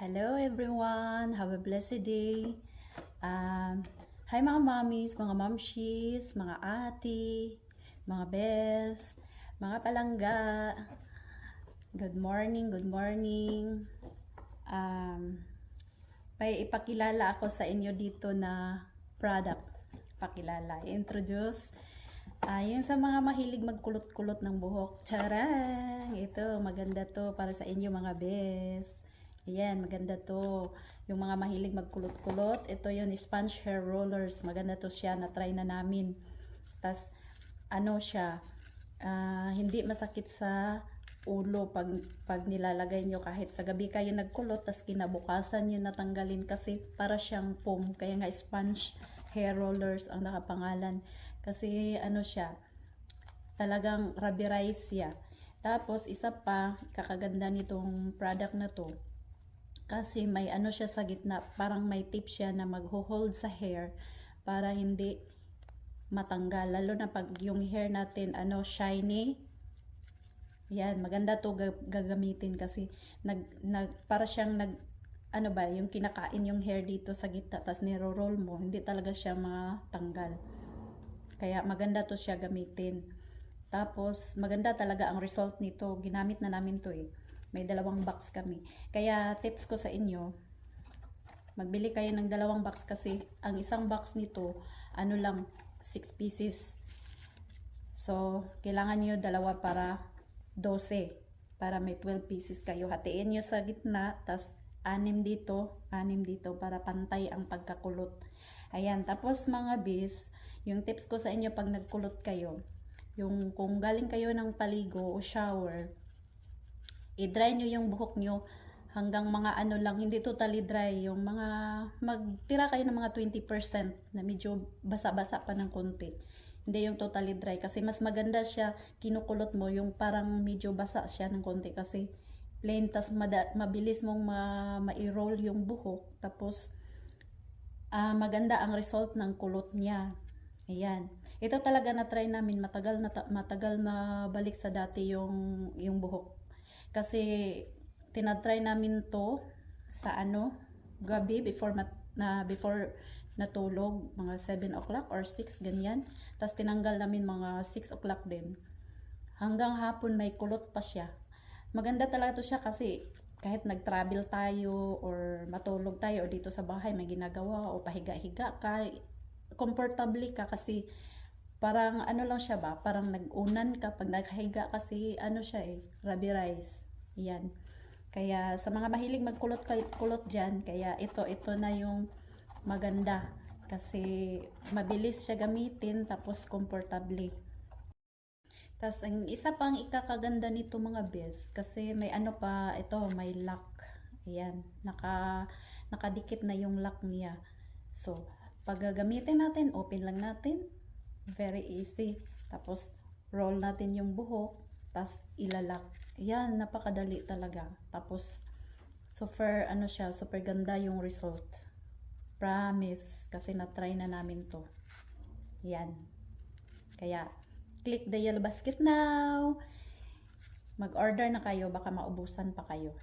Hello everyone! Have a blessed day! Hi mga mommies, mga momshies, mga ate, mga bes, mga palangga. Good morning, good morning. May ipakilala ako sa inyo dito na product. Pakilala, introduce. Yung sa mga mahilig magkulot-kulot ng buhok. Charang! Ito, maganda to para sa inyo mga bes. Ayan, maganda to. Yung mga mahilig magkulot-kulot, ito yung sponge hair rollers. Maganda to siya, na-try na namin. Tas ano siya, hindi masakit sa ulo pag nilalagay nyo kahit sa gabi kayo nagkulot, tas kinabukasan nyo natanggalin kasi para siyang foam. Kaya nga sponge hair rollers ang nakapangalan. Kasi ano siya, talagang rubberized siya. Tapos isa pa, kakaganda nitong product na to. Kasi may ano siya sa gitna, parang may tip siya na magho-hold sa hair para hindi matanggal. Lalo na pag yung hair natin shiny. Yan, maganda to gagamitin kasi para siyang yung kinakain yung hair dito sa gitna, tas niro-roll mo, hindi talaga siya matanggal. Kaya maganda to siya gamitin. Tapos maganda talaga ang result nito. Ginamit na namin to eh. May 2 box kami. Kaya tips ko sa inyo, magbili kayo ng 2 box kasi ang isang box nito, lang 6 pieces. So, kailangan niyo 2 para 12. Para may 12 pieces kayo. Hatiin niyo sa gitna, tas 6 dito para pantay ang pagkakulot. Ayan, tapos mga bis, yung tips ko sa inyo pag nagkulot kayo, yung kung galing kayo ng paligo o shower, i-dry nyo yung buhok nyo hanggang mga lang, hindi totally dry, yung mga magtira kayo ng mga 20% na medyo basa-basa pa ng konti. Hindi yung totally dry kasi mas maganda siya kinukulot mo yung parang medyo basa siya ng konti kasi plain, tas mabilis mong ma-roll yung buhok, tapos maganda ang result ng kulot niya. Ayan. Ito talaga na try namin, matagal na balik sa dati yung buhok. Kasi tinatry namin to sa gabi before natulog, mga 7 o'clock or 6 ganyan. Tapos tinanggal namin mga 6 o'clock din. Hanggang hapon may kulot pa siya. Maganda talaga to siya kasi kahit nag-travel tayo or matulog tayo o dito sa bahay may ginagawa o pahiga-higa ka, comfortably ka kasi parang lang siya ba, parang nag-unan ka pag naghiga kasi siya rubberized. Yan. Kaya sa mga mahilig magkulot dyan, kaya ito na yung maganda kasi mabilis siya gamitin tapos comfortably. Tapos ang isa pang ikakaganda nito mga bes, kasi may pa, ito may lock. Ayan, nakadikit na yung lock niya. So, pag gagamitin natin, open lang natin. Very easy. Tapos, roll natin yung buhok. Tapos, ilalak. Yan, napakadali talaga. Tapos, super, siya, super ganda yung result. Promise. Kasi na-try na namin to. Yan. Kaya, click the yellow basket now. Mag-order na kayo, baka maubusan pa kayo.